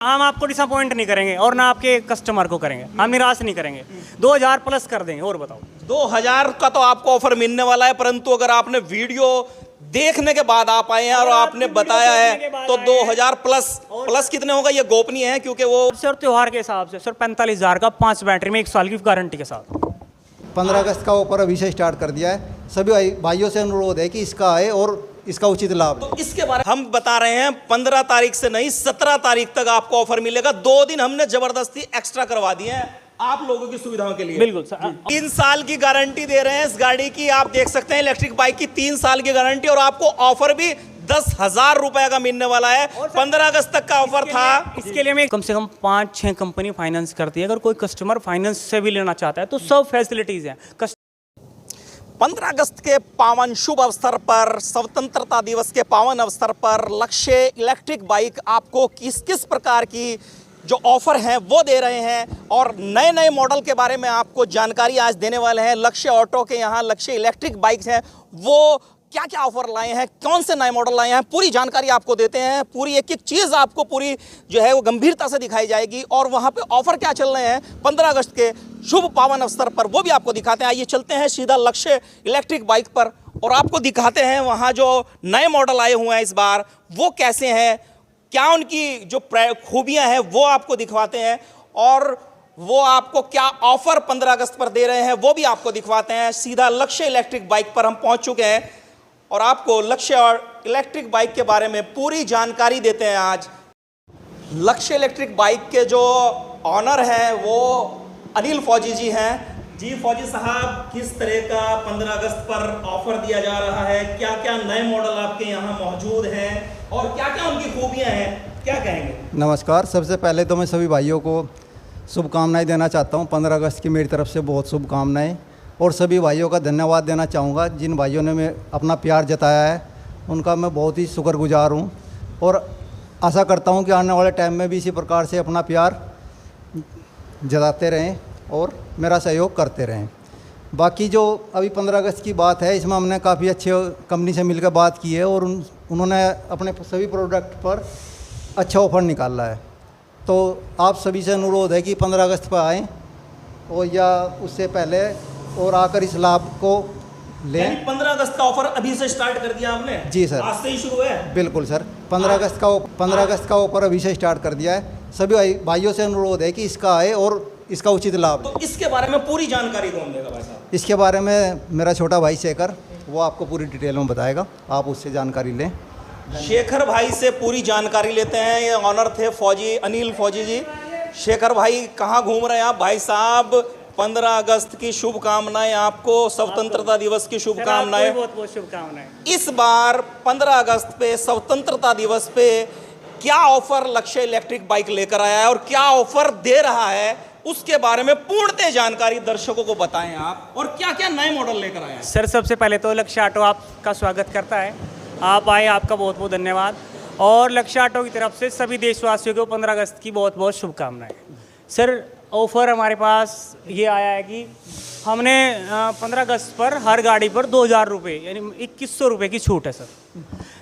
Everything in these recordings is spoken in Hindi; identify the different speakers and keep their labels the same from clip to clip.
Speaker 1: हम आपको डिसअपॉइंट नहीं करेंगे और ना आपके कस्टमर को करेंगे, हम निराश नहीं करेंगे। 2000 प्लस कर देंगे। और बताओ,
Speaker 2: 2000 का तो आपको ऑफर मिलने वाला है, परंतु अगर आपने वीडियो देखने के बाद आप आए हैं और आपने बताया है तो 2000 प्लस कितने होगा ये गोपनीय है, क्योंकि वो
Speaker 1: सर त्योहार के हिसाब से सर 45,000 का 5 बैटरी में 1 साल की गारंटी के साथ।
Speaker 3: 15 अगस्त का ऑफर अभी से स्टार्ट कर दिया है। सभी भाइयों से अनुरोध है कि इसका आए और इसका उचित लाभ।
Speaker 2: तो इसके बारे में हम बता रहे हैं 15 तारीख से नहीं 17 तारीख तक आपको ऑफर मिलेगा। 2 दिन हमने जबरदस्ती एक्स्ट्रा करवा दिए हैं आप लोगों की सुविधाओं के लिए।
Speaker 1: बिल्कुल सर।
Speaker 2: 3 साल की गारंटी दे रहे हैं इस गाड़ी की। आप देख सकते हैं इलेक्ट्रिक बाइक की 3 साल की गारंटी, और आपको ऑफर भी 10,000 रुपए का मिलने वाला है। 15 अगस्त तक का ऑफर था।
Speaker 1: इसके लिए मैं कम से कम 5-6 कंपनी फाइनेंस करती है। अगर कोई कस्टमर फाइनेंस से भी लेना चाहता है तो सब फैसिलिटीज हैं।
Speaker 2: 15 अगस्त के पावन शुभ अवसर पर, स्वतंत्रता दिवस के पावन अवसर पर लक्ष्य इलेक्ट्रिक बाइक आपको किस किस प्रकार की जो ऑफर हैं वो दे रहे हैं, और नए नए मॉडल के बारे में आपको जानकारी आज देने वाले हैं। लक्ष्य ऑटो के यहाँ लक्ष्य इलेक्ट्रिक बाइक्स हैं, वो क्या क्या ऑफर लाए हैं, कौन से नए मॉडल लाए हैं, पूरी जानकारी आपको देते हैं। पूरी एक एक चीज़ आपको पूरी जो है वो गंभीरता से दिखाई जाएगी, और वहाँ पे ऑफर क्या चल रहे हैं 15 अगस्त के शुभ पावन अवसर पर वो भी आपको दिखाते हैं। आइए चलते हैं सीधा लक्ष्य इलेक्ट्रिक बाइक पर और आपको दिखाते हैं वहाँ जो नए मॉडल आए हुए हैं इस बार वो कैसे हैं, क्या उनकी जो खूबियाँ हैं वो आपको दिखवाते हैं, और वो आपको क्या ऑफर 15 अगस्त पर दे रहे हैं वो भी आपको दिखवाते हैं। सीधा लक्ष्य इलेक्ट्रिक बाइक पर हम पहुंच चुके हैं और आपको लक्ष्य और इलेक्ट्रिक बाइक के बारे में पूरी जानकारी देते हैं। आज लक्ष्य इलेक्ट्रिक बाइक के जो ऑनर हैं वो अनिल फौजी जी हैं। जी फौजी साहब, किस तरह का 15 अगस्त पर ऑफर दिया जा रहा है, क्या क्या नए मॉडल आपके यहाँ मौजूद हैं और क्या क्या उनकी खूबियाँ हैं, क्या कहेंगे?
Speaker 3: नमस्कार। सबसे पहले तो मैं सभी भाइयों को शुभकामनाएं देना चाहता हूं। 15 अगस्त की मेरी तरफ से बहुत शुभकामनाएं, और सभी भाइयों का धन्यवाद देना चाहूँगा जिन भाइयों ने मैं अपना प्यार जताया है, उनका मैं बहुत ही शुक्रगुजार हूँ, और आशा करता हूँ कि आने वाले टाइम में भी इसी प्रकार से अपना प्यार जताते रहें और मेरा सहयोग करते रहें। बाकी जो अभी 15 अगस्त की बात है, इसमें हमने काफ़ी अच्छे कंपनी से मिलकर बात की है, और उन्होंने अपने सभी प्रोडक्ट पर अच्छा ऑफ़र निकाला है। तो आप सभी से अनुरोध है कि 15 अगस्त पर आएँ और या उससे पहले और आकर इस लाभ को लें।
Speaker 2: 15 अगस्त का ऑफर अभी से स्टार्ट कर दिया आपने?
Speaker 3: जी सर,
Speaker 2: आज से ही शुरू है।
Speaker 3: बिल्कुल सर, 15 अगस्त का ऑफर अभी से स्टार्ट कर दिया है। सभी भाइयों से अनुरोध है कि इसका आए और इसका उचित लाभ।
Speaker 2: तो इसके बारे में पूरी जानकारी कौन देगा भाई साहब?
Speaker 3: इसके बारे में मेरा छोटा भाई शेखर, वो आपको पूरी डिटेल में बताएगा, आप उससे जानकारी लें।
Speaker 2: शेखर भाई से पूरी जानकारी लेते हैं। ये ऑनर थे फौजी अनिल फौजी जी। शेखर भाई, कहाँ घूम रहे हैं आप भाई साहब? 15 अगस्त की शुभकामनाएं आपको, स्वतंत्रता दिवस की शुभकामनाएं।
Speaker 1: बहुत बहुत शुभकामनाएं।
Speaker 2: इस बार 15 अगस्त पे स्वतंत्रता दिवस पे क्या ऑफर लक्ष्य इलेक्ट्रिक बाइक लेकर आया है और क्या ऑफर दे रहा है, उसके बारे में पूर्णतः जानकारी दर्शकों को बताएं आप, और क्या क्या नए मॉडल लेकर आए हैं।
Speaker 1: सर सबसे पहले तो लक्ष्य ऑटो आपका स्वागत करता है। आप आए, आपका बहुत बहुत धन्यवाद। और लक्ष्य ऑटो की तरफ से सभी देशवासियों को 15 अगस्त की बहुत बहुत शुभकामनाएं। सर ऑफ़र हमारे पास ये आया है कि हमने 15 अगस्त पर हर गाड़ी पर 2,000 रुपये यानी 2,100 रुपये की छूट है सर।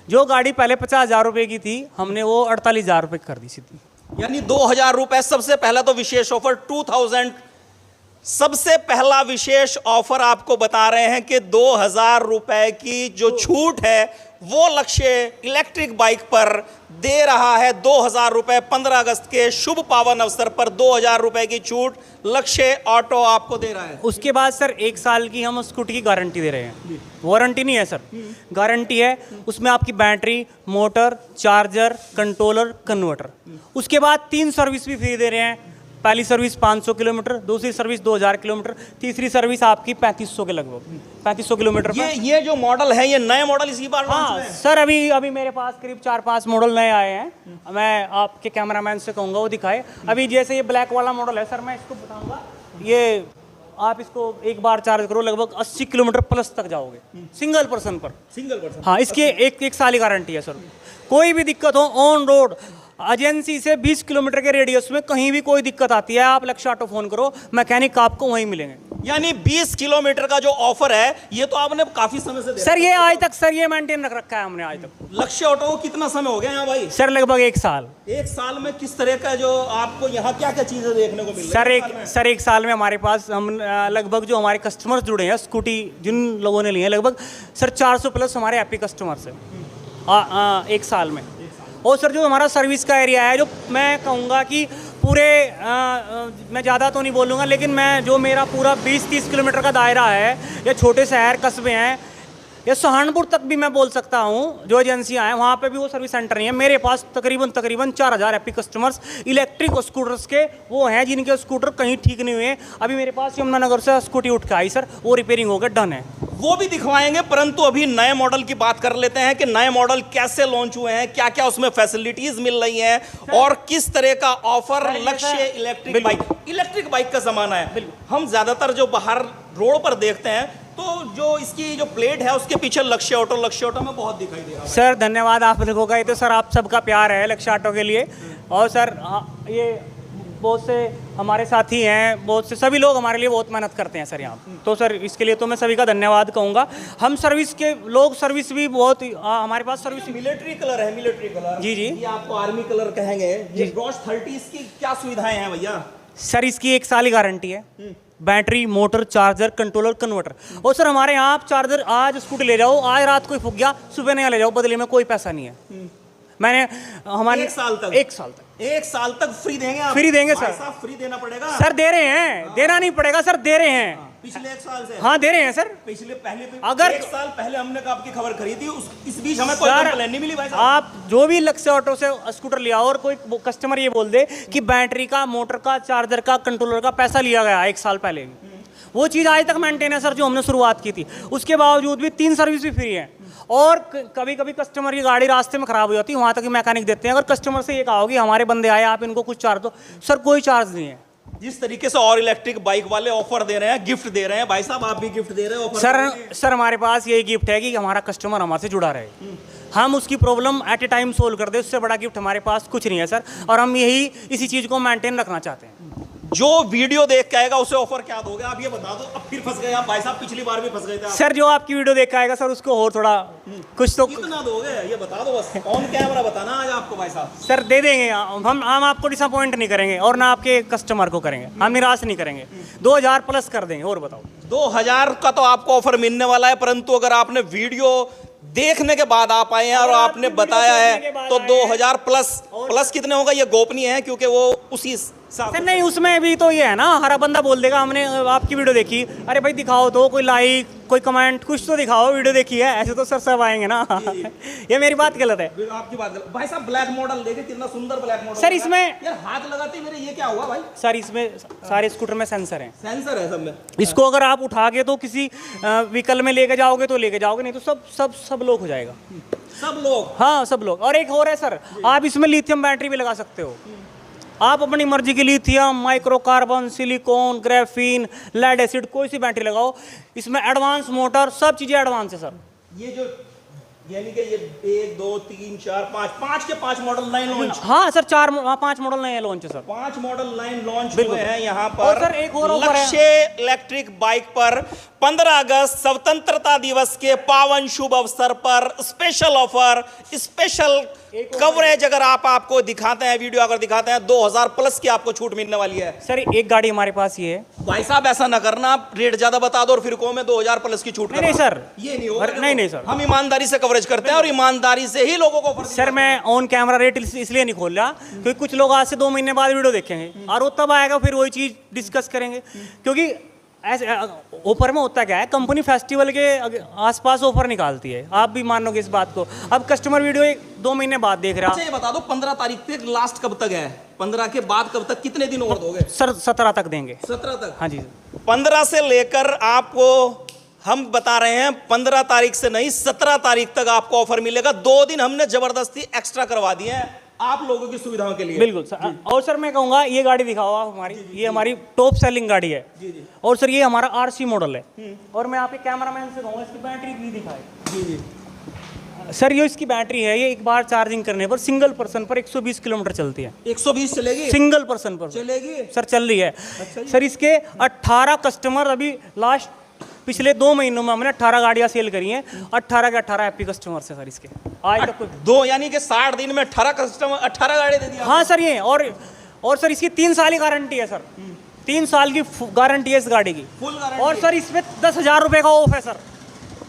Speaker 1: जो गाड़ी पहले 50,000 रुपये की थी हमने वो 48,000 रुपये कर दी सीधी,
Speaker 2: यानी 2,000 रुपये। सबसे पहला तो विशेष ऑफर 2,000, सबसे पहला विशेष ऑफर आपको बता रहे हैं कि 2,000 रुपये की जो छूट है वो लक्ष्य इलेक्ट्रिक बाइक पर दे रहा है। 2,000 रुपये 15 अगस्त के शुभ पावन अवसर पर 2,000 रुपये की छूट लक्ष्य ऑटो आपको दे रहा है।
Speaker 1: उसके बाद सर 1 साल की हम स्कूटी की गारंटी दे रहे हैं। वारंटी नहीं है सर, गारंटी है। उसमें आपकी battery, motor, charger, controller, converter. उसके बाद 3 सर्विस भी फ्री दे रहे हैं। पहली सर्विस 500 किलोमीटर, दूसरी सर्विस 2,000 किलोमीटर, तीसरी सर्विस आपकी 3500 के लगभग 3500 किलोमीटर।
Speaker 2: ये जो मॉडल है, ये नए मॉडल इसी बार लॉन्च हुए हैं?
Speaker 1: सर अभी मेरे पास करीब 4-5 मॉडल नए आए हैं। मैं आपके कैमरामैन से कहूँगा वो दिखाए। अभी जैसे ये ब्लैक वाला मॉडल है सर, मैं इसको बताऊँगा। ये आप इसको एक बार चार्ज करो लगभग 80 किलोमीटर प्लस तक जाओगे सिंगल पर्सन पर। हाँ, इसकी एक साल की गारंटी है सर। कोई भी दिक्कत हो ऑन रोड, एजेंसी से 20 किलोमीटर के रेडियस में कहीं भी कोई दिक्कत आती है, आप लक्ष्य ऑटो फ़ोन करो, मैकेनिक आपको वहीं मिलेंगे।
Speaker 2: यानी 20 किलोमीटर का जो ऑफर है ये तो आपने काफी समय से
Speaker 1: सर ये आज तक सर ये मेंटेन रख रखा है हमने आज तक।
Speaker 2: लक्ष्य ऑटो को कितना समय हो गया यहाँ भाई?
Speaker 1: सर लगभग 1 साल।
Speaker 2: 1 साल में किस तरह का जो आपको यहाँ क्या क्या चीजें देखने को मिल रही है?
Speaker 1: सर एक साल में हमारे पास हम लगभग जो हमारे कस्टमर्स जुड़े हैं स्कूटी जिन लोगों ने लिए हैं लगभग सर 400 प्लस हमारे हैप्पी कस्टमर्स हैं 1 साल में। और सर जो हमारा सर्विस का एरिया है जो मैं कहूँगा कि पूरे मैं ज़्यादा तो नहीं बोलूँगा लेकिन मैं जो मेरा पूरा 20-30 किलोमीटर का दायरा है या छोटे शहर कस्बे हैं या सहारनपुर तक भी मैं बोल सकता हूँ जो एजेंसियाँ हैं वहाँ पे भी वो सर्विस सेंटर नहीं है। मेरे पास तकरीबन 4000 हैप्पी कस्टमर्स इलेक्ट्रिक स्कूटर्स के वो हैं जिनके स्कूटर कहीं ठीक नहीं हुए। अभी मेरे पास यमुनानगर से स्कूटी उठ के आई सर, वो रिपेयरिंग होकर डन है।
Speaker 2: वो भी दिखवाएंगे, परंतु अभी नए मॉडल की बात कर लेते हैं कि नए मॉडल कैसे लॉन्च हुए हैं, क्या क्या उसमें फैसिलिटीज मिल रही हैं और किस तरह का ऑफर लक्ष्य इलेक्ट्रिक बाइक का जमाना है। हम ज्यादातर जो बाहर रोड पर देखते हैं तो जो इसकी जो प्लेट है उसके पीछे लक्ष्य ऑटो में बहुत दिखाई दे रहा है।
Speaker 1: सर धन्यवाद आप लोगों का, ये तो सर आप सबका प्यार है लक्ष्य ऑटो के लिए। और सर ये बहुत से हमारे साथी हैं, बहुत से सभी लोग हमारे लिए बहुत मेहनत करते हैं सर यहाँ। तो सर इसके लिए तो मैं सभी का धन्यवाद कहूँगा। हम सर्विस के लोग सर्विस भी बहुत हमारे पास सर्विस
Speaker 2: मिलिट्री कलर है, मिलिट्री कलर
Speaker 1: जी
Speaker 2: ये आपको आर्मी कलर कहेंगे। ये ब्रॉश 30 इसकी क्या सुविधाएं हैं भैया?
Speaker 1: सर इसकी 1 साल की गारंटी है, battery motor charger controller converter. और सर हमारे यहाँ आप चार्जर आज स्कूटी ले जाओ, आज रात को फूक गया सुबह नया ले जाओ, बदले में कोई पैसा नहीं है। मैंने हमारे
Speaker 2: 1 साल तक 1 साल तक फ्री देंगे आप?
Speaker 1: फ्री देंगे सर।
Speaker 2: फ्री देना पड़ेगा
Speaker 1: सर, दे रहे हैं, देना नहीं पड़ेगा सर, दे रहे हैं
Speaker 2: पिछले 1 साल से।
Speaker 1: हाँ दे रहे हैं सर।
Speaker 2: पहले
Speaker 1: अगर
Speaker 2: 1 साल पहले हमने आपकी खबर खरीदी इस बीच हमें कोई कंप्लेंट नहीं मिली भाई साहब।
Speaker 1: आप जो भी लक्ष्य ऑटो से स्कूटर लिया और कोई कस्टमर ये बोल दे कि बैटरी का मोटर का चार्जर का कंट्रोलर का पैसा लिया गया 1 साल पहले, वो चीज़ आज तक मेंटेन है सर जो हमने शुरुआत की थी। उसके बावजूद भी 3 सर्विस भी फ्री है। और कभी कभी कस्टमर की गाड़ी रास्ते में खराब हो जाती है, वहाँ तक मैकेनिक देते हैं। अगर कस्टमर से ये कहा कि हमारे बंदे आए आप इनको कुछ चार्ज दो, सर कोई चार्ज नहीं है।
Speaker 2: जिस तरीके से और इलेक्ट्रिक बाइक वाले ऑफर दे रहे हैं, गिफ्ट दे रहे हैं, भाई साहब आप भी गिफ्ट दे रहे हो
Speaker 1: सर हमारे पास यही गिफ्ट है कि हमारा कस्टमर हमारे से जुड़ा रहे, हम उसकी problem at A time solve कर दे। उससे बड़ा गिफ्ट हमारे पास कुछ नहीं है सर। और हम इसी चीज़ को मेंटेन रखना चाहते हैं।
Speaker 2: जो वीडियो देख के आएगा उसे ऑफर क्या दोगे आप ये बता दो। अब फिर फंस गए आप भाई साहब, पिछली बार भी फंस गए थे आप।
Speaker 1: सर जो आपकी वीडियो देख के आएगा सर उसको और थोड़ा कुछ तो
Speaker 2: कितना दोगे ये बता दो बस। ऑन कैमरा बताना आज आपको भाई साहब।
Speaker 1: सर दे देंगे हम आपको डिसअपॉइंट नहीं करेंगे और ना आपके कस्टमर को करेंगे, हम निराश नहीं करेंगे। 2000 प्लस कर देंगे। और बताओ
Speaker 2: 2000 का तो आपको ऑफर मिलने वाला है, परंतु अगर आपने वीडियो देखने के बाद आप आए हैं और आपने बताया है तो 2000 प्लस कितने होगा ये गोपनीय है क्योंकि वो उसी
Speaker 1: सर नहीं उसमें भी तो ये है ना, हर बंदा बोल देगा हमने आपकी वीडियो देखी, अरे भाई दिखाओ तो कोई लाइक कोई कमेंट कुछ तो दिखाओ, वीडियो देखी है, ऐसे तो सर सब आएंगे ना। ये मेरी बात गलत है।
Speaker 2: आपकी बात गलत। भाई साहब ब्लैक मॉडल देखे कितना सुंदर ब्लैक मॉडल
Speaker 1: सर इसमें
Speaker 2: यार हाथ लगाते मेरे ये क्या हुआ भाई?
Speaker 1: सर इसमें सारे स्कूटर में सेंसर हैं।
Speaker 2: सेंसर है सब में।
Speaker 1: इसको अगर आप उठा के तो किसी व्हीकल में लेके जाओगे तो लेके जाओगे, नहीं तो सब लोग हो जाएगा।
Speaker 2: सब लोग?
Speaker 1: हाँ सब लोग। और एक और है सर, आप इसमें लिथियम बैटरी भी लगा सकते हो। आप अपनी मर्जी की lithium microcarbon silicon graphene lead acid कोई सी बैटरी लगाओ, इसमें एडवांस मोटर सब चीज़ें एडवांस है सर।
Speaker 2: ये जो यानी कि ये 1 2 3 4 5 के 5 मॉडल नए लॉन्च।
Speaker 1: हाँ सर 5 मॉडल नए लॉन्च है सर।
Speaker 2: 5 मॉडल लाइन लॉन्च हुए हैं यहाँ पर।
Speaker 1: और सर एक और ऑफर है
Speaker 2: लक्ष्य इलेक्ट्रिक बाइक पर 15 अगस्त स्वतंत्रता दिवस के पावन शुभ अवसर पर स्पेशल ऑफर स्पेशल कवरेज अगर आपको दिखाते हैं वीडियो अगर दिखाते हैं 2000 प्लस की आपको छूट मिलने वाली है।
Speaker 1: सर एक गाड़ी हमारे पास ये है।
Speaker 2: भाई साहब ऐसा ना करना, आप रेट ज्यादा बता दो और फिर को में 2000 प्लस की छूट।
Speaker 1: नहीं सर
Speaker 2: ये नहीं होगा।
Speaker 1: नहीं सर
Speaker 2: हम ईमानदारी से कवरेज करते हैं और ईमानदारी से ही लोगों को।
Speaker 1: सर मैं ऑन कैमरा रेट इसलिए नहीं खोल रहा क्योंकि कुछ लोग आज से 2 महीने बाद वीडियो देखेंगे और वो तब आएगा फिर वही चीज़ डिस्कस करेंगे। क्योंकि ऐसे ऑफर में होता क्या है, कंपनी फेस्टिवल के आसपास ऑफर निकालती है, आप भी मानोगे इस बात को। अब कस्टमर वीडियो 2 महीने बाद देख रहा है।
Speaker 2: ये बता दो 15 तारीख तक लास्ट कब तक है? 15 के बाद कब तक कितने दिन और दोगे?
Speaker 1: सर 17 तक देंगे।
Speaker 2: 17 तक?
Speaker 1: हाँ जी।
Speaker 2: 15 से लेकर आपको हम बता रहे हैं 15 तारीख से नहीं 17 तारीख तक आपको ऑफर मिलेगा। 2 दिन हमने जबरदस्ती एक्स्ट्रा करवा दिए हैं आप लोगों की सुविधाओं के लिए।
Speaker 1: बिल्कुल सर। और सर मैं कहूँगा ये गाड़ी दिखाओ आप हमारी, ये हमारी टॉप सेलिंग गाड़ी है।
Speaker 2: जी।
Speaker 1: और सर ये हमारा RC मॉडल है। और मैं आपके कैमरामैन से कहूँगा इसकी बैटरी भी दिखाए।
Speaker 2: जी।
Speaker 1: सर ये इसकी बैटरी है, ये एक बार चार्जिंग करने पर सिंगल पर्सन पर 120 किलोमीटर चलती है।
Speaker 2: 120 चलेगी?
Speaker 1: सिंगल पर्सन पर
Speaker 2: चलेगी
Speaker 1: सर, चल रही है।
Speaker 2: अच्छा जी।
Speaker 1: सर इसके 18 कस्टमर अभी लास्ट पिछले 2 महीनों में हमने 18 गाड़ियां सेल करी हैं। 18 के 18 हैप्पी कस्टमर से सर इसके आज तक
Speaker 2: दो, यानी कि 60 दिन में 18 कस्टमर 18 गाड़ी दे दिया।
Speaker 1: हाँ सर ये, और सर इसकी 3 साल की गारंटी है सर, 3 साल की गारंटी है इस गाड़ी की,
Speaker 2: फुल गारंटी।
Speaker 1: और सर इसमें 10,000 रुपये का ऑफ है सर।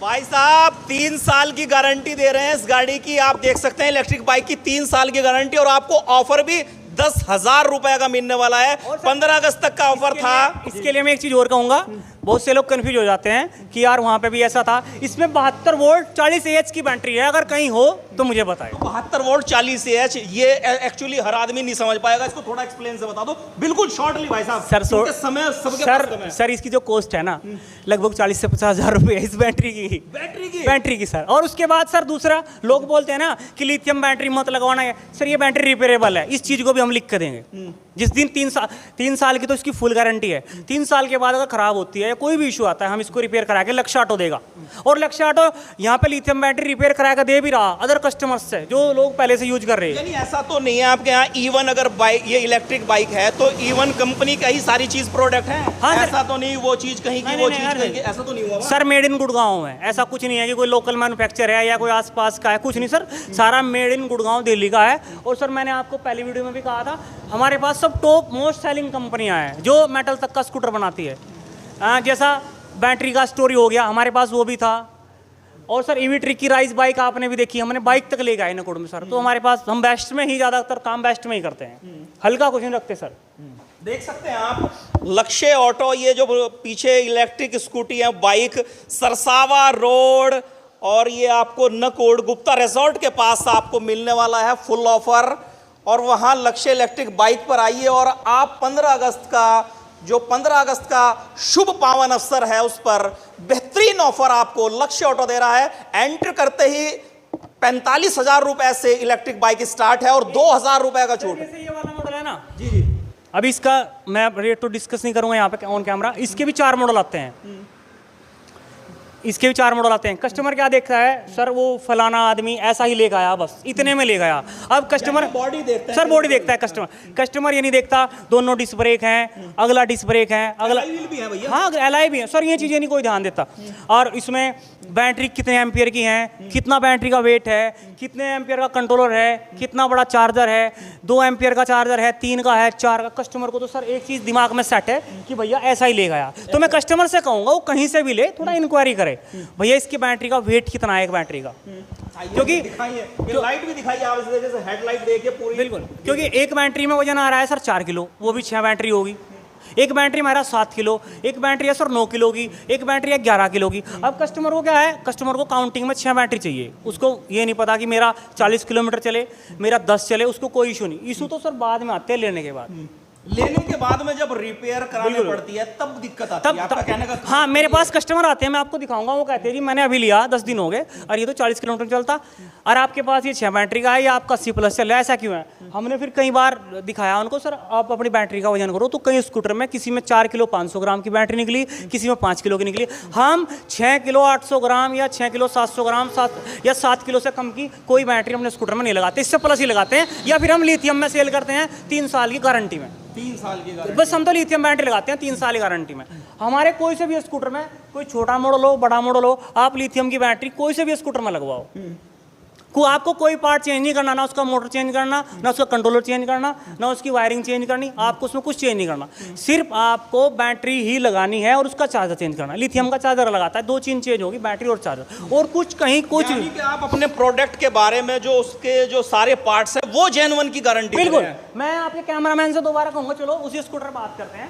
Speaker 2: भाई साहब 3 साल की गारंटी दे रहे हैं इस गाड़ी की, आप देख सकते हैं इलेक्ट्रिक बाइक की 3 साल की गारंटी, और आपको ऑफर भी 10,000 रुपए का मिलने वाला है। 15 अगस्त तक का ऑफर था।
Speaker 1: इसके लिए मैं एक चीज और कहूंगा, बहुत से लोग कंफ्यूज हो जाते हैं कि यार वहां पे भी ऐसा था। इसमें 72 वोल्ट 40 AH की बैटरी है, अगर कहीं हो तो मुझे बताएं।
Speaker 2: 72 वोल्ट 40 AH, ये एक्चुअली हर आदमी नहीं समझ पाएगा, इसको थोड़ा एक्सप्लेन से बता दो बिल्कुल शॉर्टली भाई साहब,
Speaker 1: सर
Speaker 2: क्योंकि समय सबके पास कम है।
Speaker 1: सर इसकी जो कॉस्ट है ना, लगभग 40 से 50,000 रुपए है इस बैटरी की। बैटरी की सर। और उसके बाद सर दूसरा, लोग बोलते हैं ना कि लिथियम बैटरी मत लगवाना है, सर ये बैटरी रिपेयरेबल है, इस चीज को भी हम लिख के देंगे। जिस दिन 3 साल की तो इसकी फुल गारंटी है, 3 साल के बाद अगर खराब होती है या कोई भी इशू आता है, हम इसको रिपेयर करा के लक्ष्य ऑटो देगा। और लक्ष्य ऑटो यहाँ पे लिथियम बैटरी रिपेयर करा के दे भी रहा अदर कस्टमर्स से, जो लोग पहले से यूज कर रहे हैं।
Speaker 2: यानी ऐसा तो नहीं है आपके यहाँ E1 अगर बाइक, ये इलेक्ट्रिक बाइक है तो E1 कंपनी का ही सारी चीज प्रोडक्ट है?
Speaker 1: हाँ,
Speaker 2: ऐसा तो नहीं वो चीज कहीं की, वो चीज कहीं की, ऐसा तो नहीं हुआ
Speaker 1: सर। मेड इन गुड़गांव है, ऐसा कुछ नहीं है कि कोई लोकल मैन्युफैक्चर है या कोई आसपास का है, कुछ नहीं सर, सारा मेड इन गुड़गांव दिल्ली का है। और सर मैंने आपको पहली वीडियो में भी कहा था, हमारे पास सब टॉप मोस्ट सेलिंग कंपनियां हैं जो मेटल तक का स्कूटर बनाती है। जैसा बैटरी का स्टोरी हो गया, हमारे पास वो भी था। और सर ईवी ट्रिक की राइज बाइक आपने भी देखी, हमने बाइक तक ले गए नकोड़ में सर। तो हमारे पास, हम बेस्ट में ही ज़्यादातर काम बेस्ट में ही करते हैं, हल्का कुछ नहीं रखते सर।
Speaker 2: देख सकते हैं आप लक्ष्य ऑटो, ये जो पीछे इलेक्ट्रिक स्कूटी है, बाइक सरसावा रोड, और ये आपको नकोड़ गुप्ता रिजॉर्ट के पास आपको मिलने वाला है फुल ऑफर। और वहाँ लक्ष्य इलेक्ट्रिक बाइक पर आइए और आप 15 अगस्त का, जो 15 अगस्त का शुभ पावन अवसर है, उस पर बेहतरीन ऑफर आपको लक्ष्य ऑटो दे रहा है। एंटर करते ही 45,000 रुपए से इलेक्ट्रिक बाइक स्टार्ट है और 2,000 रुपए का छूट।
Speaker 1: जैसे ये वाला मॉडल है ना
Speaker 2: जी जी,
Speaker 1: अभी इसका मैं रेट तो डिस्कस नहीं करूंगा यहाँ पे ऑन कैमरा। इसके भी 4 मॉडल आते हैं, इसके भी 4 मॉडल आते हैं। कस्टमर क्या देखता है सर, वो फलाना आदमी ऐसा ही ले गया, बस इतने में ले गया। अब कस्टमर
Speaker 2: बॉडी देखता है
Speaker 1: सर, बॉडी देखता है कस्टमर ये नहीं देखता दोनों डिस्क ब्रेक हैं, अगला डिस्क ब्रेक है, अगला
Speaker 2: व्हील भी है भैया।
Speaker 1: हाँ एलआई भी है सर, ये चीज़ें नहीं कोई ध्यान देता। और इसमें बैटरी कितने एम्पियर की है, कितना बैटरी का वेट है, कितने एम्पियर का कंट्रोलर है, कितना बड़ा चार्जर है, 2 एम्पियर का चार्जर है, 3 का है, 4 का। कस्टमर को तो सर एक चीज़ दिमाग में सेट है कि भैया ऐसा ही ले गया। तो मैं कस्टमर से कहूँगा वो कहीं से भी ले, थोड़ा इंक्वायरी करे भैया इसकी बैटरी का वेट कितना है एक बैटरी का, क्योंकि
Speaker 2: लाइट भी दिखाइए आप, इस तरीके से हेडलाइट देखिए पूरी।
Speaker 1: बिल्कुल, क्योंकि एक बैटरी में वजन आ रहा है सर 4 किलो, वो भी 6 बैटरी होगी। एक बैटरी हमारा 7 किलो, एक बैटरी है सर 9 किलो की, एक बैटरी है 11 किलो की। अब कस्टमर को क्या है, कस्टमर को काउंटिंग में 6 बैटरी चाहिए। उसको ये नहीं पता कि मेरा 40 किलोमीटर चले, मेरा 10 चले, उसको कोई इशू नहीं। इशू तो सर बाद में आते हैं, लेने के बाद।
Speaker 2: लेने के बाद में जब रिपेयर करानी पड़ती है तब दिक्कत आती है, आपका कहने का।
Speaker 1: हाँ, मेरे पास कस्टमर आते हैं, मैं आपको दिखाऊंगा, वो कहते हैं जी मैंने अभी लिया 10 दिन हो गए और ये तो 40 किलोमीटर चलता, और आपके पास ये 6 बैटरी का है या आपका 80+ चल रहा है, ऐसा क्यों है? हमने फिर कई बार दिखाया उनको, सर आप अपनी बैटरी का वजन करो। तो कई स्कूटर में किसी में 4 किलो 500 ग्राम की बैटरी निकली, किसी में 5 किलो की निकली। हम 6 किलो 800 ग्राम या 6 किलो 700 ग्राम 7 किलो से कम की कोई बैटरी अपने स्कूटर में नहीं लगाते, इससे प्लस ही लगाते हैं, या फिर हम लिथियम में सेल करते हैं 3 साल की गारंटी में।
Speaker 2: 3 साल की गारंटी,
Speaker 1: बस हम तो लिथियम बैटरी लगाते हैं 3 साल की गारंटी में। हमारे कोई से भी स्कूटर में, कोई छोटा मॉडल हो बड़ा मॉडल हो, आप लिथियम की बैटरी कोई से भी स्कूटर में लगवाओ, आपको कोई पार्ट चेंज नहीं करना, ना उसका मोटर चेंज करना, ना उसका कंट्रोलर चेंज करना, ना उसकी वायरिंग चेंज करनी, आपको उसमें कुछ चेंज नहीं करना। सिर्फ आपको बैटरी ही लगानी है और उसका चार्जर चेंज करना। लिथियम का चार्जर लगाता है, 2 चीज चेंज होगी, बैटरी और चार्जर, और कुछ कहीं कुछ।
Speaker 2: यानी कि आप अपने प्रोडक्ट के बारे में जो उसके जो सारे पार्ट्स हैं वो जेन्युइन की गारंटी।
Speaker 1: बिल्कुल, मैं आपके कैमरामैन से दोबारा कहूंगा, चलो उसी स्कूटर बात करते हैं।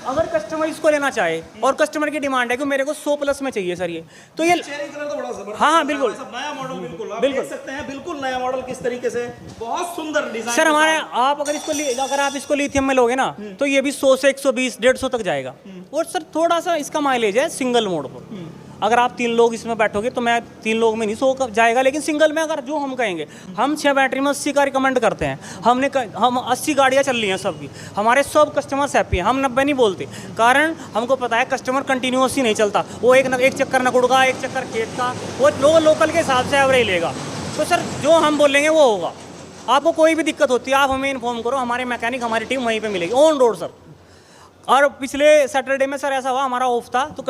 Speaker 1: अगर कस्टमर इसको लेना चाहे और कस्टमर की डिमांड है कि मेरे को 100+ में चाहिए सर, ये तो ये
Speaker 2: चेरी कलर तो बड़ा जबरदस्त।
Speaker 1: हाँ बिल्कुल,
Speaker 2: नया मॉडल, बिल्कुल आप
Speaker 1: बिल्कुल
Speaker 2: देख सकते हैं, बिल्कुल नया मॉडल किस तरीके से, बहुत सुंदर डिजाइन।
Speaker 1: सर हमारे आप अगर आप इसको लिथियम में लोगे ना तो ये भी 100 से 120 150 तक जाएगा। और सर थोड़ा सा इसका माइलेज है सिंगल मोड पर, अगर आप 3 लोग इसमें बैठोगे तो मैं 3 लोग में नहीं सो जाएगा, लेकिन सिंगल में अगर जो हम कहेंगे, हम 6 बैटरी में 80 का रिकमेंड करते हैं। हम 80 गाड़ियाँ चल रही हैं सबकी, हमारे सब कस्टमर्स हैप्पी हैं, हम 90 नहीं बोलते। कारण हमको पता है कस्टमर कंटिन्यूअसली नहीं चलता, वो एक चक्कर नकुड़ का, एक चक्कर खेत का, वो लोकल के हिसाब से एवरेज लेगा। तो सर जो हम बोलेंगे वो होगा। आपको कोई भी दिक्कत होती है आप हमें इन्फॉर्म करो, हमारे मैकेनिक, हमारी टीम वहीं पे मिलेगी ऑन रोड सर। और पिछले सैटरडे में सर ऐसा हुआ, हमारा ऑफ था तो एक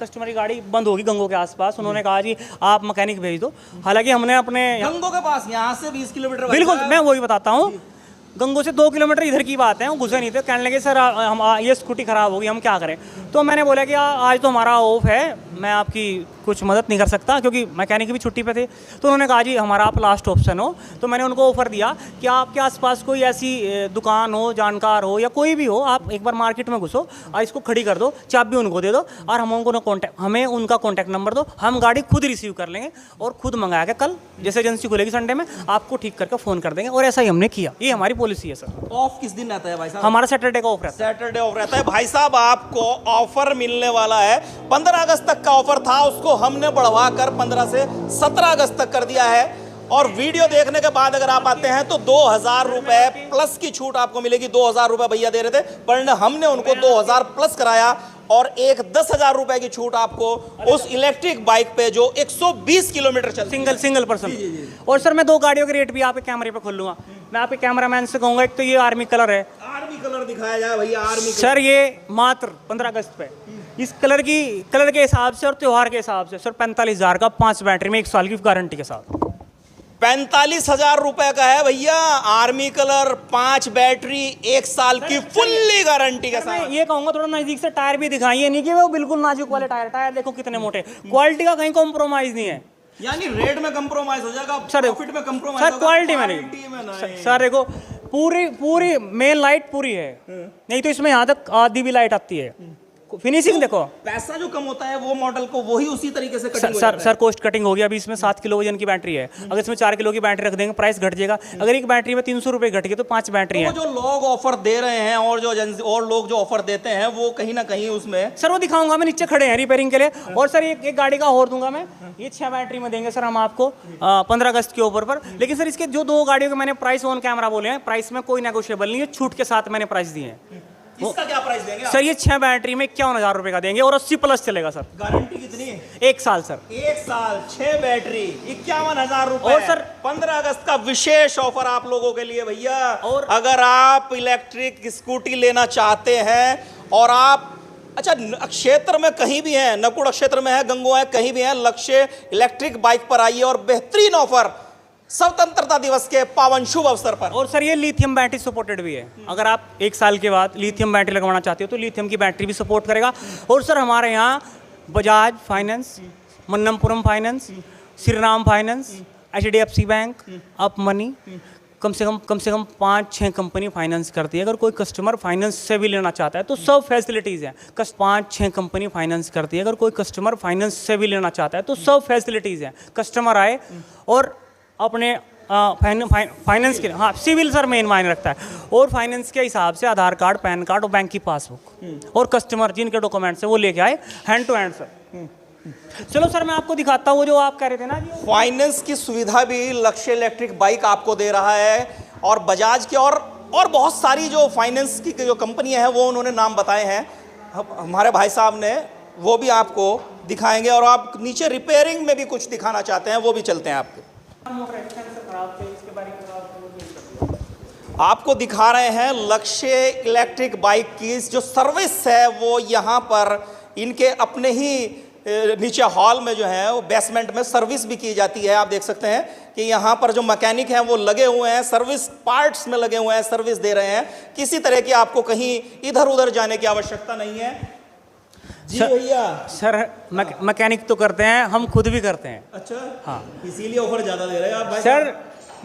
Speaker 1: कस्टमर की गाड़ी बंद होगी गंगों के आसपास। उन्होंने कहा जी आप मैकेनिक भेज दो। हालांकि हमने अपने
Speaker 2: गंगों के पास यहाँ से 20 किलोमीटर,
Speaker 1: बिल्कुल मैं वही बताता हूँ, गंगों से 2 किलोमीटर इधर की बात है, वो घुसे नहीं थे। कहने लगे सर हम ये स्कूटी ख़राब होगी, हम क्या करें। तो मैंने बोला कि आज तो हमारा ऑफ है, मैं आपकी कुछ मदद नहीं कर सकता क्योंकि मैकेनिक भी छुट्टी पे थे। तो उन्होंने कहा जी हमारा आप लास्ट ऑप्शन हो। तो मैंने उनको ऑफ़र दिया कि आपके आसपास कोई ऐसी दुकान हो, जानकार हो या कोई भी हो, आप एक बार मार्केट में घुसो और इसको खड़ी कर दो, चाबी उनको दे दो और हमें उनका कॉन्टैक्ट नंबर दो, हम गाड़ी खुद रिसीव कर लेंगे और खुद मंगा के कल जैसे एजेंसी खुलेगी संडे में आपको ठीक करके फ़ोन कर देंगे। और ऐसा ही हमने किया, ये हमारी पॉलिसी है सर।
Speaker 2: ऑफ किस दिन रहता है भाई साहब?
Speaker 1: हमारा सैटरडे का ऑफ रहता है।
Speaker 2: सैटरडे ऑफ रहता है भाई साहब। आपको ऑफर मिलने वाला है, 15 अगस्त तक का ऑफर था, उसको हमने बढ़वा कर 15 से 17 अगस्त तक कर दिया है। और वीडियो देखने के बाद अगर आप आते हैं तो 2000 रुपए प्लस की छूट आपको मिलेगी। 2000 रुपए भैया दे रहे थे, पर हमने उनको 2000 प्लस कराया और एक 10,000 रुपए की छूट आपको उस इलेक्ट्रिक बाइक पे जो 120 किलोमीटर चलती
Speaker 1: सिंगल पर्सन। और सर मैं 2 गाड़ियों के रेट भी आपके कैमरे पे खोल लूंगा। मैं आपके कैमरामैन से कहूंगा, एक तो ये आर्मी कलर है,
Speaker 2: आर्मी कलर दिखाया जाए भैया, आर्मी
Speaker 1: सर ये मात्र 15 अगस्त पे इस कलर के हिसाब से और त्योहार के हिसाब से सर 45,000 का 5 बैटरी में 1 साल की गारंटी के साथ।
Speaker 2: 45,000 रुपए का है भैया, आर्मी कलर, 5 बैटरी, 1 साल की फुल्ली गारंटी के साथ।
Speaker 1: ये कहूंगा थोड़ा नजदीक से टायर भी दिखाइए, नहीं कि वो बिल्कुल नाजुक वाले टायर देखो कितने मोटे, क्वालिटी का कहीं कॉम्प्रोमाइज नहीं है।
Speaker 2: यानी रेट में कंप्रोमाइज हो जाएगा,
Speaker 1: सर
Speaker 2: प्रॉफिट में कंप्रोमाइज
Speaker 1: सर
Speaker 2: होगा,
Speaker 1: क्वालिटी में नहीं। सर देखो पूरी मेन लाइट पूरी है, नहीं तो इसमें यहाँ तक आधी भी लाइट आती है। फिनिशिंग देखो,
Speaker 2: पैसा जो कम होता है वो मॉडल को वही उसी तरीके से कटिंग हो जाता है।
Speaker 1: सर कॉस्ट कटिंग होगी। अभी इसमें 7 किलो वजन की बैटरी है, अगर इसमें 4 किलो की बैटरी रख देंगे प्राइस घट जाएगा। अगर एक बैटरी में 300 रुपए घट गए तो 5 बैटरी है।
Speaker 2: जो लोग ऑफर दे रहे हैं और लोग जो ऑफर देते हैं वो कहीं ना कहीं उसमें
Speaker 1: सर वो दिखाऊंगा मैं, नीचे खड़े हैं रिपेयरिंग के लिए। और सर एक गाड़ी का और दूंगा मैं, ये 6 बैटरी में देंगे सर हम आपको 15 अगस्त के ऊपर पर। लेकिन सर इसके जो 2 गाड़ियों के मैंने प्राइस ऑन कैमरा बोले हैं, प्राइस में कोई नेगोशिएबल नहीं है, छूट के साथ मैंने प्राइस दिए हैं।
Speaker 2: इसका क्या प्राइस देंगे
Speaker 1: सर? ये 6 बैटरी में 51,000 रुपए का देंगे और 80 प्लस चलेगा सर।
Speaker 2: गारंटी कितनी है?
Speaker 1: 1 साल सर।
Speaker 2: 1 साल, 6 बैटरी, 51,000 रुपए।
Speaker 1: और सर
Speaker 2: 15 अगस्त का विशेष ऑफर आप लोगों के लिए भैया।
Speaker 1: और
Speaker 2: अगर आप इलेक्ट्रिक स्कूटी लेना चाहते हैं और आप अच्छा क्षेत्र में कहीं भी हैं, नकुड़ क्षेत्र में है, गंगों है, कहीं भी है, लक्ष्य इलेक्ट्रिक बाइक पर आइए और बेहतरीन ऑफर स्वतंत्रता दिवस के पावन शुभ अवसर पर।
Speaker 1: और सर ये लिथियम बैटरी सपोर्टेड भी है, अगर आप 1 साल के बाद लिथियम बैटरी लगवाना चाहते हो तो लिथियम की बैटरी भी सपोर्ट करेगा। और सर हमारे यहाँ Bajaj finance, Manappuram finance, Shriram finance, HDFC bank, up money, कम से कम 5-6 कंपनी फाइनेंस करती है। अगर कोई कस्टमर फाइनेंस से भी लेना चाहता है तो सब फैसिलिटीज़ हैं। 5-6 कंपनी फाइनेंस करती है, अगर कोई कस्टमर फाइनेंस से भी लेना चाहता है तो सब फैसिलिटीज़ हैं। कस्टमर आए और अपने फाइनेंस के, हाँ सिविल सर मेन मायने रखता है, और फाइनेंस के हिसाब से आधार कार्ड, पैन कार्ड और बैंक की पासबुक और कस्टमर जिनके डॉक्यूमेंट्स है वो लेके आए हैंड टू हैंड सर। चलो सर मैं आपको दिखाता हूँ जो आप कह रहे थे ना,
Speaker 2: फाइनेंस की सुविधा भी लक्ष्य इलेक्ट्रिक बाइक आपको दे रहा है और बजाज के और बहुत सारी जो फाइनेंस की जो कंपनियां हैं वो उन्होंने नाम बताए हैं, हमारे भाई साहब ने, वो भी आपको दिखाएंगे। और आप नीचे रिपेयरिंग में भी कुछ दिखाना चाहते हैं वो भी चलते हैं आपके, आपको दिखा रहे हैं लक्ष्य इलेक्ट्रिक बाइक की जो सर्विस है वो यहाँ पर इनके अपने ही नीचे हॉल में जो है वो बेसमेंट में सर्विस भी की जाती है। आप देख सकते हैं कि यहाँ पर जो मैकेनिक हैं वो लगे हुए हैं, सर्विस पार्ट्स में लगे हुए हैं, सर्विस दे रहे हैं। किसी तरह की आपको कहीं इधर उधर जाने की आवश्यकता नहीं है। जी भैया।
Speaker 1: सर मैकेनिक तो करते हैं, हम खुद भी करते हैं।
Speaker 2: अच्छा,
Speaker 1: हाँ
Speaker 2: इसीलिए ऑफर ज़्यादा दे रहे हैं आप भाई।
Speaker 1: सर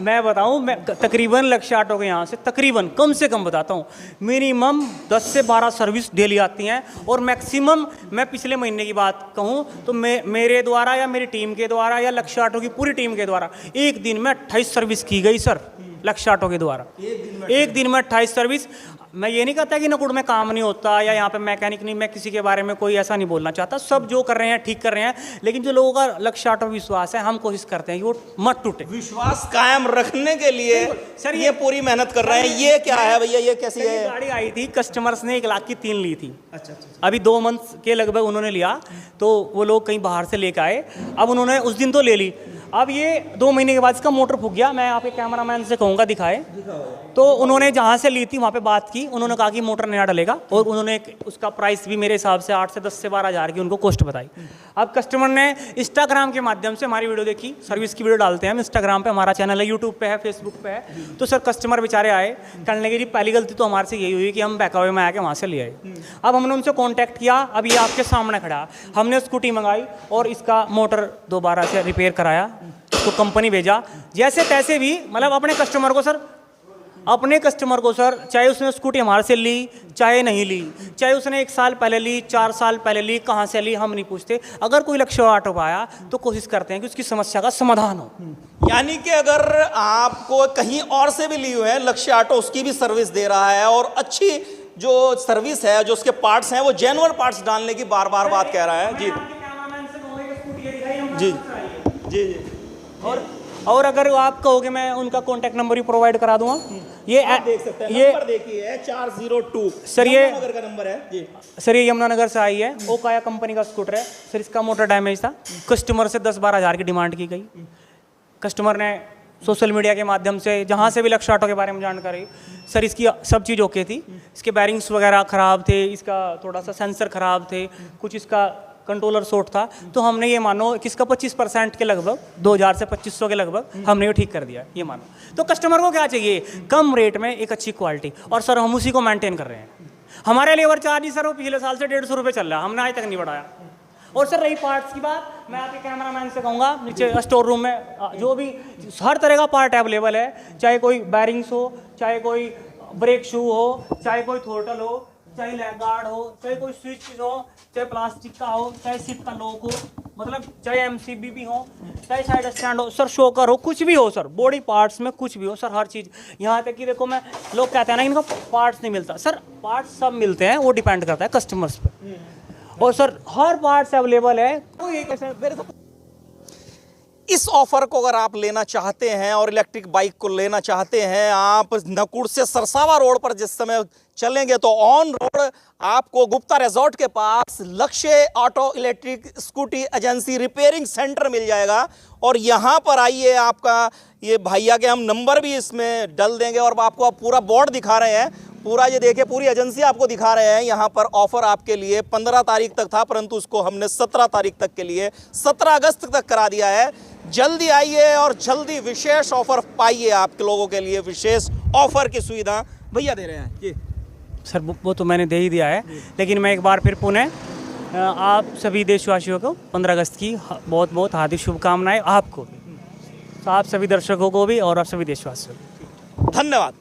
Speaker 1: मैं बताऊं, मैं तकरीबन लक्ष्य ऑटो के यहाँ से तकरीबन कम से कम बताता हूँ, मिनिमम 10 से 12 सर्विस डेली आती हैं। और मैक्सिमम मैं पिछले महीने की बात कहूँ तो मेरे द्वारा या मेरी टीम के द्वारा या लक्ष्य ऑटो की पूरी टीम के द्वारा एक दिन में 28 सर्विस की गई सर। लक्ष्य ऑटो के द्वारा। एक दिन में 28 सर्विस। मैं ये नहीं कहता कि नकुड़ में काम नहीं होता या यहाँ पे मैकेनिक नहीं, मैं किसी के बारे में कोई ऐसा नहीं बोलना चाहता। सब जो कर रहे हैं ठीक कर रहे हैं, लेकिन जो लोगों का लक्ष्य ऑटो विश्वास है, हम कोशिश करते हैं कि वो मत टूटे।
Speaker 2: विश्वास कायम रखने के लिए
Speaker 1: सर
Speaker 2: ये पूरी मेहनत कर रहे हैं। ये क्या है भैया, ये कैसी है?
Speaker 1: गाड़ी आई थी, कस्टमर्स ने 1 लाख की 3 ली थी। अच्छा। अभी 2 मंथ के लगभग उन्होंने लिया, तो वो लोग कहीं बाहर से लेकर आए, अब उन्होंने उस दिन तो ले ली। अब ये 2 महीने के बाद इसका मोटर फूक गया। मैं आपके कैमरामैन से कहूँगा दिखाए। तो उन्होंने जहाँ से ली थी वहाँ पे बात की, उन्होंने कहा कि मोटर नया डलेगा, और उन्होंने उसका प्राइस भी मेरे हिसाब से 8 से 10 से 12 हज़ार की उनको कॉस्ट बताई। अब कस्टमर ने इंस्टाग्राम के माध्यम से हमारी वीडियो देखी, सर्विस की वीडियो डालते हैं हम इंस्टाग्राम पे, हमारा चैनल है, यूट्यूब पे है, फेसबुक पे है। तो सर कस्टमर बेचारे आए, कहने लगे जी पहली गलती तो हमारे से यही हुई कि हम बैकअवे में आके वहाँ से ले आए। अब हमने उनसे कॉन्टैक्ट किया, अब ये आपके सामने खड़ा, हमने स्कूटी मंगाई और इसका मोटर दोबारा से रिपेयर कराया, तो कंपनी भेजा, जैसे तैसे भी, मतलब अपने कस्टमर को सर, चाहे उसने स्कूटी हमारे से ली चाहे नहीं ली, चाहे उसने 1 साल पहले ली, 4 साल पहले ली, कहाँ से ली, हम नहीं पूछते। अगर कोई लक्ष्य ऑटो आया तो कोशिश करते हैं कि उसकी समस्या का समाधान हो।
Speaker 2: यानी कि अगर आपको कहीं और से भी ली हुई है, लक्ष्य ऑटो उसकी भी सर्विस दे रहा है, और अच्छी जो सर्विस है, जो उसके पार्ट्स हैं, वो जेन्युइन पार्ट्स डालने की बार बार बात कह रहा है। जी जी जी जी।
Speaker 1: और अगर आप कहोगे मैं उनका कॉन्टैक्ट नंबर भी प्रोवाइड करा दूंगा। ये
Speaker 2: आप देख सकते हैं,
Speaker 1: ये
Speaker 2: नंबर देखिए 402
Speaker 1: सर, ये
Speaker 2: यमुनानगर का नंबर है जी।
Speaker 1: सर ये यमुनानगर से आई है, ओकाया कंपनी का स्कूटर है सर। इसका मोटर डैमेज था, कस्टमर से 10-12 हज़ार की डिमांड की गई। कस्टमर ने सोशल मीडिया के माध्यम से, जहाँ से भी लक्ष्य ऑटो के बारे में जानकारी, सर इसकी सब चीज़ ओके थी, इसके बैरिंग्स वगैरह ख़राब थे, इसका थोड़ा सा सेंसर ख़राब थे, कुछ इसका कंट्रोलर शॉर्ट था, तो हमने ये मानो कि इसका 25% के लगभग 2000 से 2500 के लगभग हमने ये ठीक कर दिया, ये मानो। तो कस्टमर को क्या चाहिए? कम रेट में एक अच्छी क्वालिटी, और सर हम उसी को मेंटेन कर रहे हैं। हमारे लेबर चार्ज ही सर वो पिछले साल से 150 रुपये चल रहा है, हमने आज तक नहीं बढ़ाया। और सर रही पार्ट्स की बात, मैं आपके कैमरामैन से कहूँगा, नीचे स्टोर रूम में जो भी हर तरह का पार्ट अवेलेबल है, चाहे कोई बैरिंग्स हो, चाहे कोई ब्रेक शू हो, चाहे कोई थ्रोटल हो, चाहे लैग गार्ड हो, चाहे कोई स्विच हो, चाहे प्लास्टिक का हो, चाहे सीट का लॉक हो, मतलब चाहे एमसीबी भी हो, चाहे साइड स्टैंड हो, सर शोकर हो, कुछ भी हो सर, बॉडी पार्ट्स में कुछ भी हो सर, हर चीज़। यहाँ तक कि देखो, मैं लोग कहते हैं ना इनको पार्ट्स नहीं मिलता, सर पार्ट्स सब मिलते हैं, वो डिपेंड करता है कस्टमर्स पे। और सर हर पार्ट्स अवेलेबल है।
Speaker 2: इस ऑफर को अगर आप लेना चाहते हैं और इलेक्ट्रिक बाइक को लेना चाहते हैं, आप नकुड़ से सरसावा रोड पर जिस समय चलेंगे तो ऑन रोड आपको गुप्ता रिजॉर्ट के पास Lakshya auto electric scooty agency repairing centre मिल जाएगा। और यहाँ पर आइए, आपका ये भैया के हम नंबर भी इसमें डाल देंगे, और आपको आप पूरा बोर्ड दिखा रहे हैं, पूरा ये देखिए पूरी एजेंसी आपको दिखा रहे हैं। यहाँ पर ऑफर आपके लिए 15 तारीख तक था, परंतु उसको हमने 17 तारीख तक के लिए 17 अगस्त तक करा दिया है। जल्दी आइए और जल्दी विशेष ऑफर पाइए, आपके लोगों के लिए विशेष ऑफर की सुविधा भैया दे रहे हैं जी।
Speaker 1: सर वो तो मैंने दे ही दिया है, लेकिन मैं एक बार फिर पुनः आप सभी देशवासियों को 15 अगस्त की बहुत बहुत हार्दिक शुभकामनाएं, आपको भी, आप सभी दर्शकों को भी और आप सभी देशवासियों को।
Speaker 2: धन्यवाद।